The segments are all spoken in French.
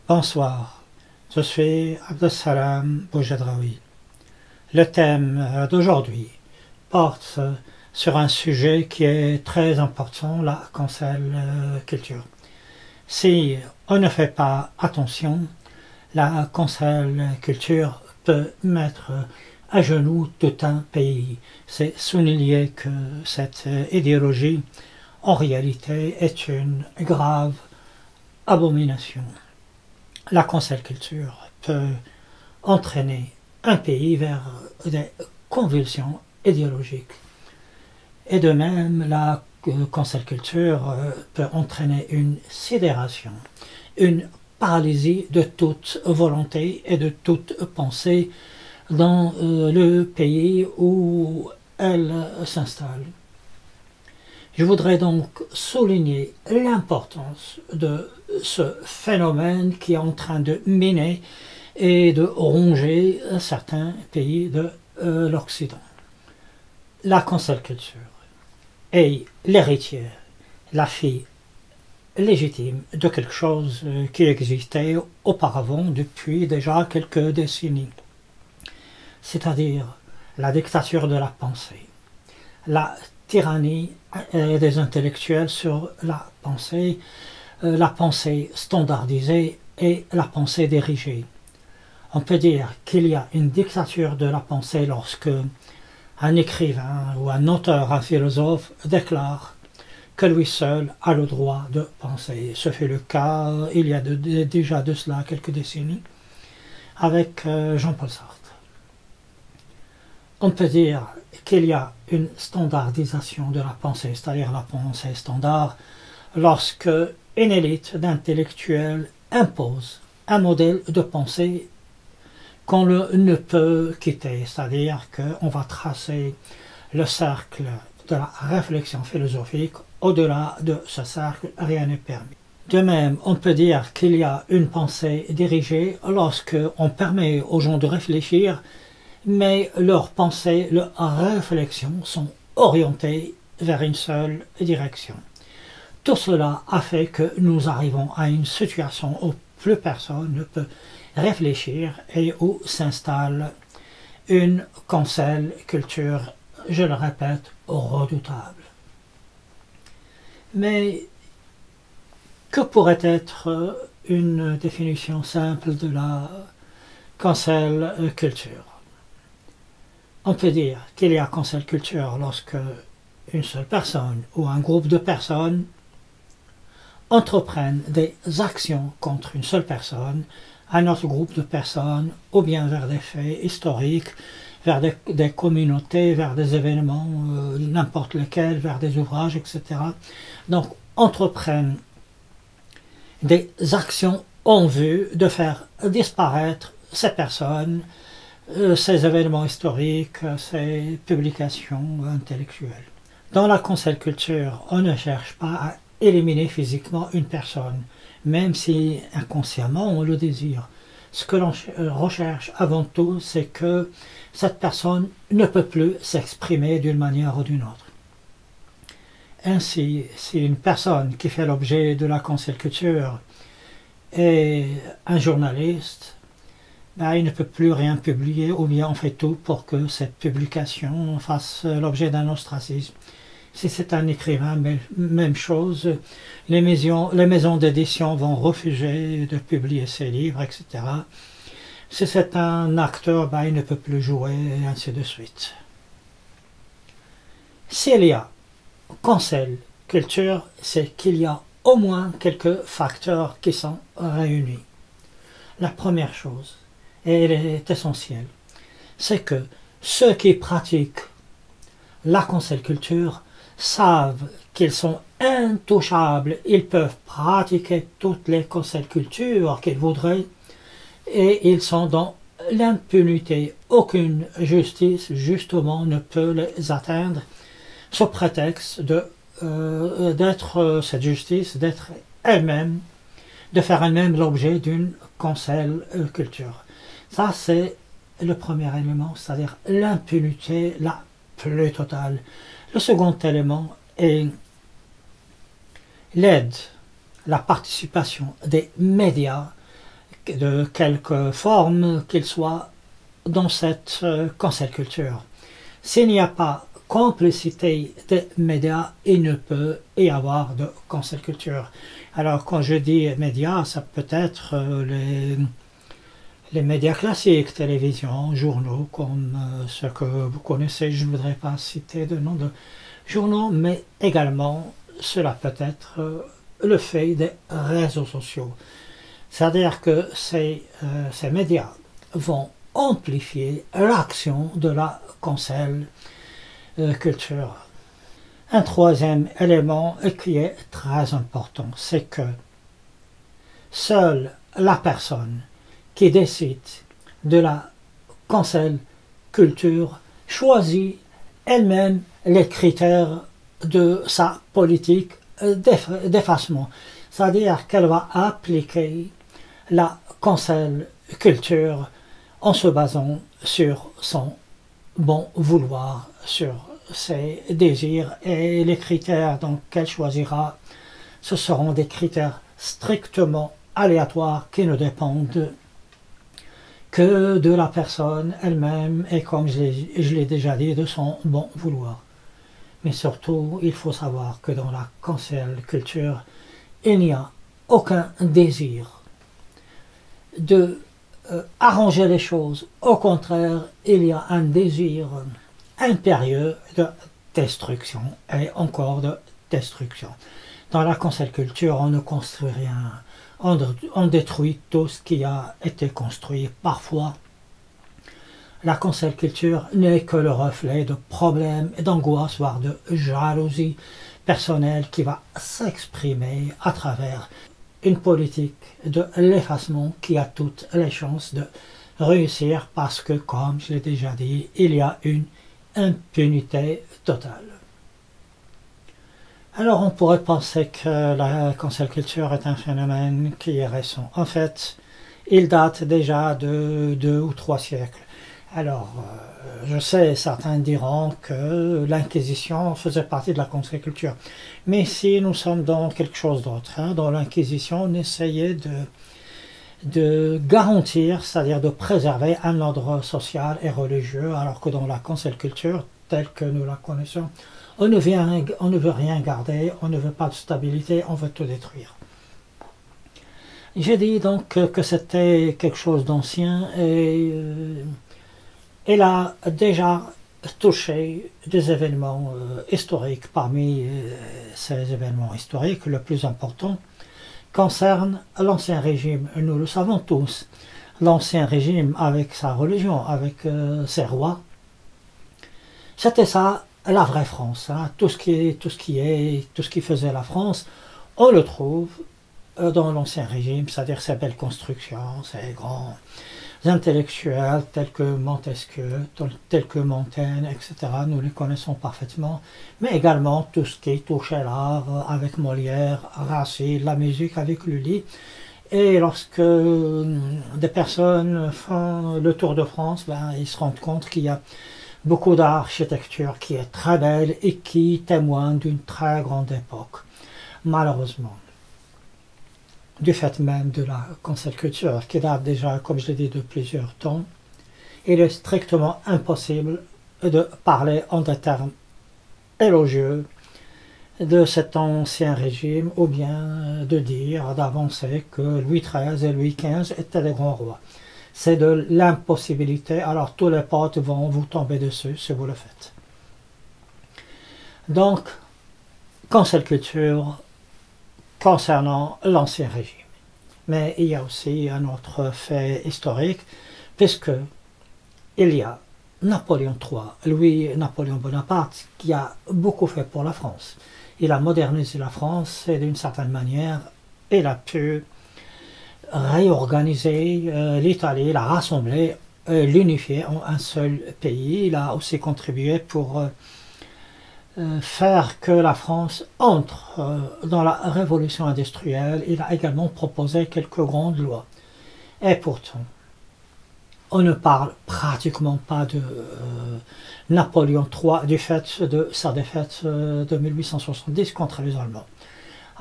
Bonsoir, je suis Abdessalam Boujadraoui. Le thème d'aujourd'hui porte sur un sujet qui est très important, la cancel culture. Si on ne fait pas attention, la cancel culture peut mettre à genoux tout un pays. C'est souligner que cette idéologie, en réalité, est une grave abomination. La cancel culture peut entraîner un pays vers des convulsions idéologiques. Et de même, la cancel culture peut entraîner une sidération, une paralysie de toute volonté et de toute pensée dans le pays où elle s'installe. Je voudrais donc souligner l'importance de ce phénomène qui est en train de miner et de ronger certains pays de l'Occident. La cancel culture est l'héritière, la fille légitime de quelque chose qui existait auparavant depuis déjà quelques décennies, c'est-à-dire la dictature de la pensée, la tyrannie des intellectuels sur la pensée standardisée et la pensée dirigée. On peut dire qu'il y a une dictature de la pensée lorsque un écrivain ou un auteur, un philosophe déclare que lui seul a le droit de penser. Ce fut le cas il y a déjà de cela quelques décennies avec Jean-Paul Sartre. On peut dire qu'il y a une standardisation de la pensée, c'est-à-dire la pensée standard, lorsque une élite d'intellectuels impose un modèle de pensée qu'on ne peut quitter, c'est-à-dire qu'on va tracer le cercle de la réflexion philosophique. Au-delà de ce cercle, rien n'est permis. De même, on peut dire qu'il y a une pensée dirigée lorsque on permet aux gens de réfléchir, mais leurs pensées, leurs réflexions sont orientées vers une seule direction. Tout cela a fait que nous arrivons à une situation où plus personne ne peut réfléchir et où s'installe une cancel culture, je le répète, redoutable. Mais que pourrait être une définition simple de la cancel culture? On peut dire qu'il y a cancel culture lorsque une seule personne ou un groupe de personnes entreprennent des actions contre une seule personne, un autre groupe de personnes, ou bien vers des faits historiques, vers des communautés, vers des événements, n'importe lesquels, vers des ouvrages, etc. Donc, entreprennent des actions en vue de faire disparaître ces personnes, ces événements historiques, ces publications intellectuelles. Dans la cancel culture, on ne cherche pas à éliminer physiquement une personne, même si inconsciemment on le désire. Ce que l'on recherche avant tout, c'est que cette personne ne peut plus s'exprimer d'une manière ou d'une autre. Ainsi, si une personne qui fait l'objet de la cancel culture est un journaliste, il ne peut plus rien publier, ou bien on fait tout pour que cette publication fasse l'objet d'un ostracisme. Si c'est un écrivain, même chose, les maisons d'édition vont refuser de publier ses livres, etc. Si c'est un acteur, il ne peut plus jouer, et ainsi de suite. S'il y a cancel culture, c'est qu'il y a au moins quelques facteurs qui sont réunis. La première chose, et elle est essentielle, c'est que ceux qui pratiquent la cancel culture savent qu'ils sont intouchables, ils peuvent pratiquer toutes les cancel cultures qu'ils voudraient et ils sont dans l'impunité. Aucune justice justement ne peut les atteindre sous prétexte d'être cette justice, d'être elle-même, de faire elle-même l'objet d'une cancel culture. Ça c'est le premier élément, c'est-à-dire l'impunité la plus totale. Le second élément est l'aide, la participation des médias de quelque forme qu'il soit dans cette cancel culture. S'il n'y a pas complicité des médias, il ne peut y avoir de cancel culture. Alors quand je dis médias, ça peut être les médias classiques, télévision, journaux, comme ceux que vous connaissez. Je ne voudrais pas citer de nom de journaux, mais également cela peut être le fait des réseaux sociaux. C'est-à-dire que ces médias vont amplifier l'action de la cancel culture. Un troisième élément qui est très important, c'est que seule la personne qui décide de la cancel culture choisit elle-même les critères de sa politique d'effacement. C'est-à-dire qu'elle va appliquer la cancel culture en se basant sur son bon vouloir, sur ses désirs, et les critères qu'elle choisira, ce seront des critères strictement aléatoires qui ne dépendent que de la personne elle-même et, comme je l'ai déjà dit, de son bon vouloir. Mais surtout, il faut savoir que dans la cancel culture, il n'y a aucun désir de arranger les choses. Au contraire, il y a un désir impérieux de destruction et encore de destruction. Dans la cancel culture, on ne construit rien. On détruit tout ce qui a été construit. Parfois, la cancel culture n'est que le reflet de problèmes et d'angoisse, voire de jalousie personnelle qui va s'exprimer à travers une politique de l'effacement qui a toutes les chances de réussir parce que, comme je l'ai déjà dit, il y a une impunité totale. Alors on pourrait penser que la cancel culture est un phénomène qui est récent. En fait, il date déjà de 2 ou 3 siècles. Alors, je sais, certains diront que l'Inquisition faisait partie de la cancel culture. Mais ici, nous sommes dans quelque chose d'autre. Dans l'Inquisition, on essayait de garantir, c'est-à-dire de préserver un ordre social et religieux, alors que dans la cancel culture, telle que nous la connaissons, on ne veut rien garder, on ne veut pas de stabilité, on veut tout détruire. J'ai dit donc que c'était quelque chose d'ancien et il a déjà touché des événements historiques. Parmi ces événements historiques, le plus important concerne l'Ancien Régime. Nous le savons tous, l'Ancien Régime avec sa religion, avec ses rois, c'était ça la vraie France. Tout ce qui faisait la France, on le trouve dans l'Ancien Régime, c'est-à-dire ces belles constructions, ces grands intellectuels tels que Montesquieu, tels que Montaigne, etc. Nous les connaissons parfaitement, mais également tout ce qui touchait l'art avec Molière, Racine, la musique avec Lully. Et lorsque des personnes font le tour de France, ils se rendent compte qu'il y a beaucoup d'architecture qui est très belle et qui témoigne d'une très grande époque. Malheureusement, du fait même de la cancel culture, qui date déjà, comme je l'ai dit, de plusieurs temps, il est strictement impossible de parler en des termes élogieux de cet ancien régime, ou bien de dire, d'avancer que Louis XIII et Louis XV étaient des grands rois. C'est de l'impossibilité, alors tous les potes vont vous tomber dessus si vous le faites. Donc, cancel culture concernant l'Ancien Régime. Mais il y a aussi un autre fait historique, puisque il y a Napoléon III, Louis-Napoléon Bonaparte, qui a beaucoup fait pour la France. Il a modernisé la France et d'une certaine manière, il a pu réorganiser l'Italie, la rassembler, l'unifier en un seul pays. Il a aussi contribué pour faire que la France entre dans la révolution industrielle. Il a également proposé quelques grandes lois. Et pourtant, on ne parle pratiquement pas de Napoléon III du fait de sa défaite de 1870 contre les Allemands.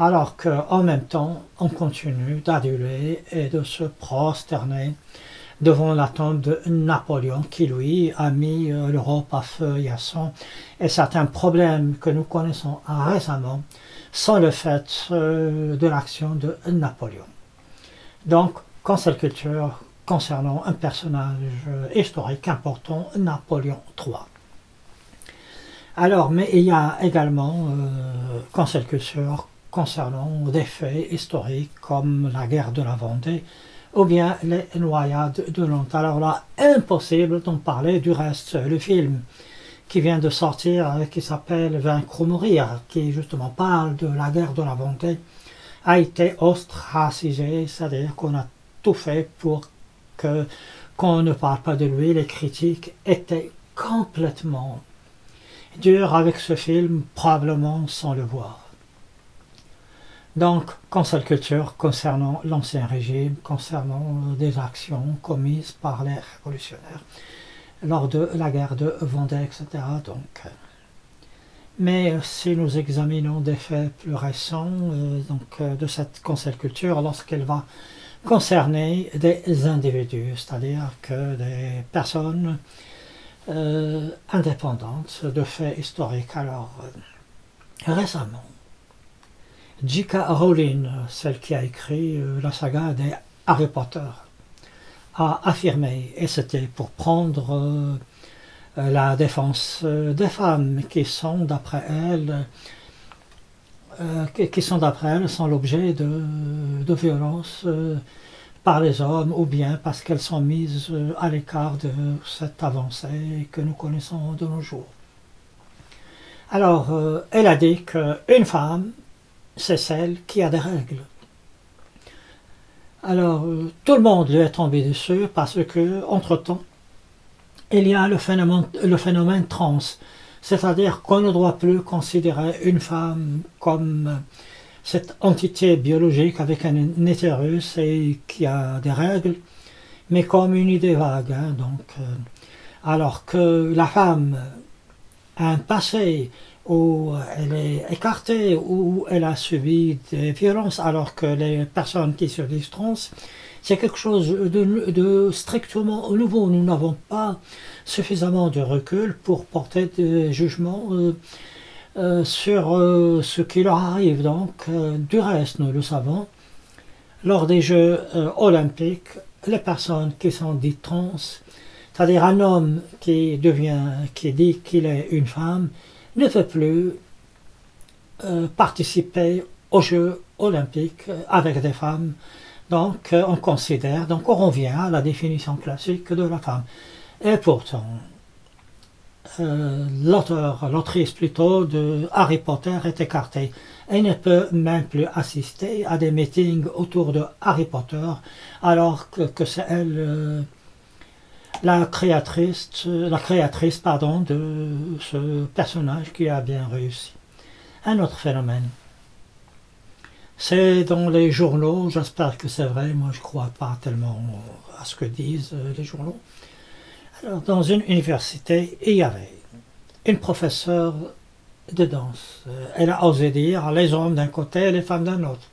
alors qu'en même temps, on continue d'aduler et de se prosterner devant la tombe de Napoléon qui, lui, a mis l'Europe à feu et à sang. Et certains problèmes que nous connaissons récemment sont le fait de l'action de Napoléon. Donc, cancel culture concernant un personnage historique important, Napoléon III. Alors, mais il y a également cancel culture concernant des faits historiques comme la guerre de la Vendée ou bien les noyades de Nantes. Alors là, impossible d'en parler. Du reste, le film qui vient de sortir, qui s'appelle Vaincre ou mourir, qui justement parle de la guerre de la Vendée, a été ostracisé, c'est-à-dire qu'on a tout fait pour qu'on ne parle pas de lui. Les critiques étaient complètement dures avec ce film, probablement sans le voir. Donc, cancel culture concernant l'Ancien Régime, concernant des actions commises par les révolutionnaires lors de la guerre de Vendée, etc. Donc, mais si nous examinons des faits plus récents de cette cancel culture, lorsqu'elle va concerner des individus, c'est-à-dire que des personnes indépendantes de faits historiques. Alors, récemment, J.K. Rowling, celle qui a écrit la saga des Harry Potter, a affirmé, et c'était pour prendre la défense des femmes qui sont d'après elle sont l'objet de violences par les hommes, ou bien parce qu'elles sont mises à l'écart de cette avancée que nous connaissons de nos jours. Alors, elle a dit qu'une femme, c'est celle qui a des règles. Alors, tout le monde lui est tombé dessus parce que, entre-temps, il y a le phénomène trans, c'est-à-dire qu'on ne doit plus considérer une femme comme cette entité biologique avec un utérus et qui a des règles, mais comme une idée vague. Alors que la femme a un passé où elle est écartée, où elle a subi des violences, alors que les personnes qui se disent trans, c'est quelque chose de strictement nouveau. Nous n'avons pas suffisamment de recul pour porter des jugements sur ce qui leur arrive. Donc, du reste, nous le savons, lors des Jeux olympiques, les personnes qui sont dites trans, c'est-à-dire un homme qui dit qu'il est une femme, ne peut plus participer aux Jeux olympiques avec des femmes. Donc on considère, donc on revient à la définition classique de la femme. Et pourtant, l'autrice plutôt de Harry Potter est écartée. Elle ne peut même plus assister à des meetings autour de Harry Potter, alors que c'est elle la créatrice de ce personnage qui a bien réussi. Un autre phénomène, c'est dans les journaux, j'espère que c'est vrai, moi je ne crois pas tellement à ce que disent les journaux. Alors, dans une université, il y avait une professeure de danse. Elle a osé dire les hommes d'un côté et les femmes d'un autre.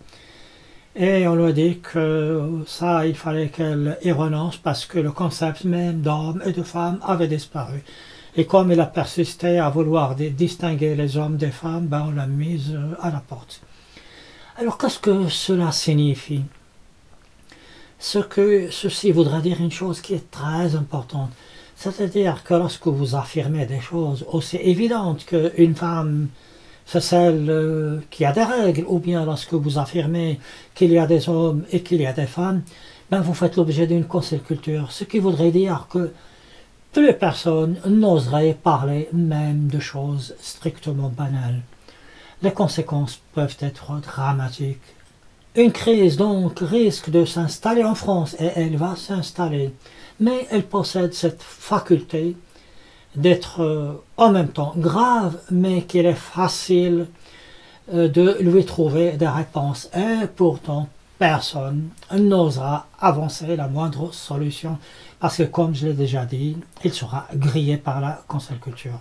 Et on lui a dit que ça, il fallait qu'elle y renonce parce que le concept même d'hommes et de femmes avait disparu. Et comme elle a persisté à vouloir distinguer les hommes des femmes, ben on l'a mise à la porte. Alors qu'est-ce que cela signifie? Ceci voudrait dire une chose qui est très importante. C'est-à-dire que lorsque vous affirmez des choses aussi évidentes qu'une femme, c'est celle qui a des règles, ou bien lorsque vous affirmez qu'il y a des hommes et qu'il y a des femmes, ben vous faites l'objet d'une cancel culture. Ce qui voudrait dire que plus personne n'oserait parler même de choses strictement banales. Les conséquences peuvent être dramatiques. Une crise donc risque de s'installer en France, et elle va s'installer. Mais elle possède cette faculté d'être en même temps grave, mais qu'il est facile de lui trouver des réponses. Et pourtant, personne n'osera avancer la moindre solution, parce que comme je l'ai déjà dit, il sera grillé par la cancel culture.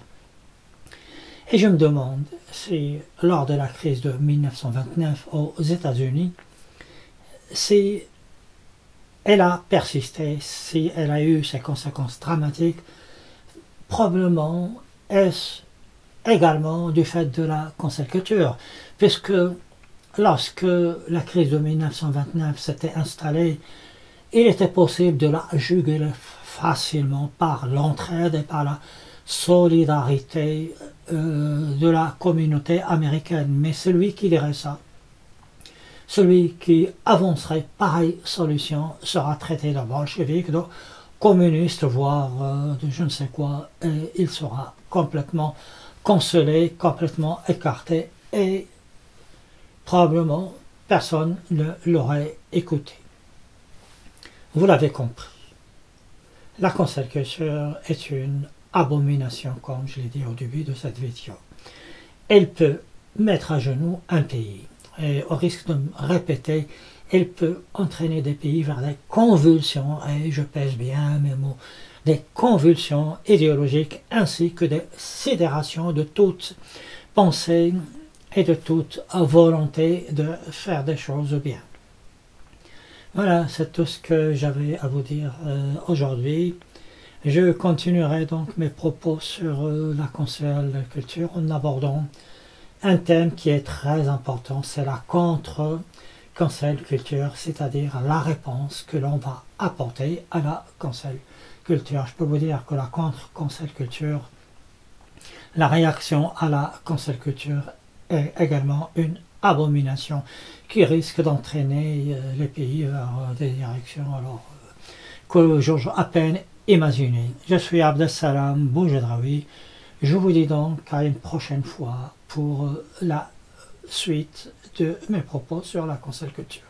Et je me demande, si lors de la crise de 1929 aux États-Unis, si elle a persisté, si elle a eu ses conséquences dramatiques, probablement est-ce également du fait de la cancel culture, puisque lorsque la crise de 1929 s'était installée, il était possible de la juguler facilement par l'entraide et par la solidarité de la communauté américaine. Mais celui qui dirait ça, celui qui avancerait pareille solution, sera traité de bolchevique, de communiste, voire de je ne sais quoi, et il sera complètement cancelé, complètement écarté, et probablement personne ne l'aurait écouté. Vous l'avez compris, la cancel culture est une abomination, comme je l'ai dit au début de cette vidéo. Elle peut mettre à genoux un pays, et au risque de me répéter, elle peut entraîner des pays vers des convulsions, et je pèse bien mes mots, des convulsions idéologiques ainsi que des sidérations de toute pensée et de toute volonté de faire des choses bien. Voilà, c'est tout ce que j'avais à vous dire aujourd'hui. Je continuerai donc mes propos sur la cancel culture en abordant un thème qui est très important, c'est la contre-cancel culture, c'est-à-dire la réponse que l'on va apporter à la cancel culture. Je peux vous dire que la contre-cancel culture, la réaction à la cancel culture est également une abomination qui risque d'entraîner les pays vers des directions que j'ose à peine imaginer. Je suis Abdessalam Boujedraoui. Je vous dis donc à une prochaine fois pour la suite de mes propos sur la cancel culture.